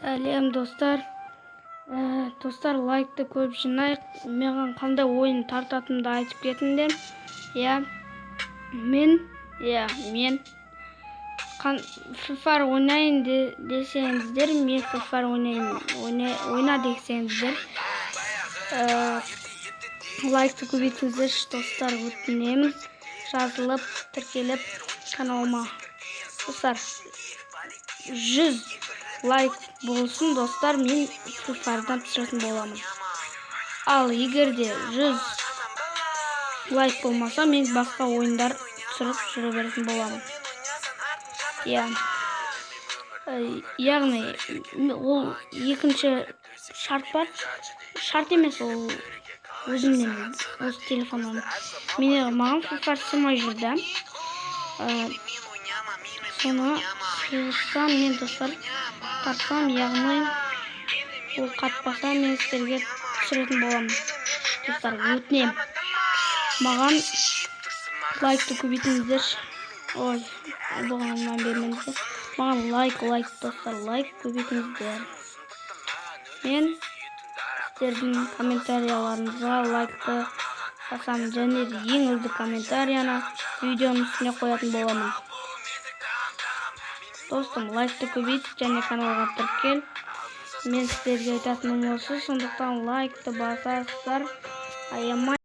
Сәлем достар. Достар, лайкты көп жинайық. Маған қандай ойын тартатынымды айтып кетіңдер. Мен FIFA ойнайын десеңіздер, мен FIFA ойна десеңіздер, лайкты көбейтіңіздер, достар, өтінемін. Жазылып, тіркеліп каналыма. Достар, 100 лайк болсын, достар, мен FIFA-дан түсіретін боламын. Ал егерде 100 лайк болмаса, мен басқа ойындар түсіріп жүре беретін боламын. Яғни, ол екінші шарт бар. Шарт емес, ол өзімнен, өз телефонымнан. Маған FIFA сымай жүрді. Соны сығырсам, мен достар тартсам, яғни ол қатпаса, мен сіздерге түсіретін боламын. Достар, өтінем. Маған лайкты көбейтіңіздер. Ой, бұған мән бермеңіздер. Маған лайк, достар, лайк көбейтіңіздер. Мен сіздердің комментарияларыңызға лайкты басамын, және ең үздік комментарияны видеоның үстіне қоятын боламын. Достым, лайкты көбейт және каналға тіркел. Мен сіздерге айтатыным осы, сондықтан лайкты басасыздар. Аямай.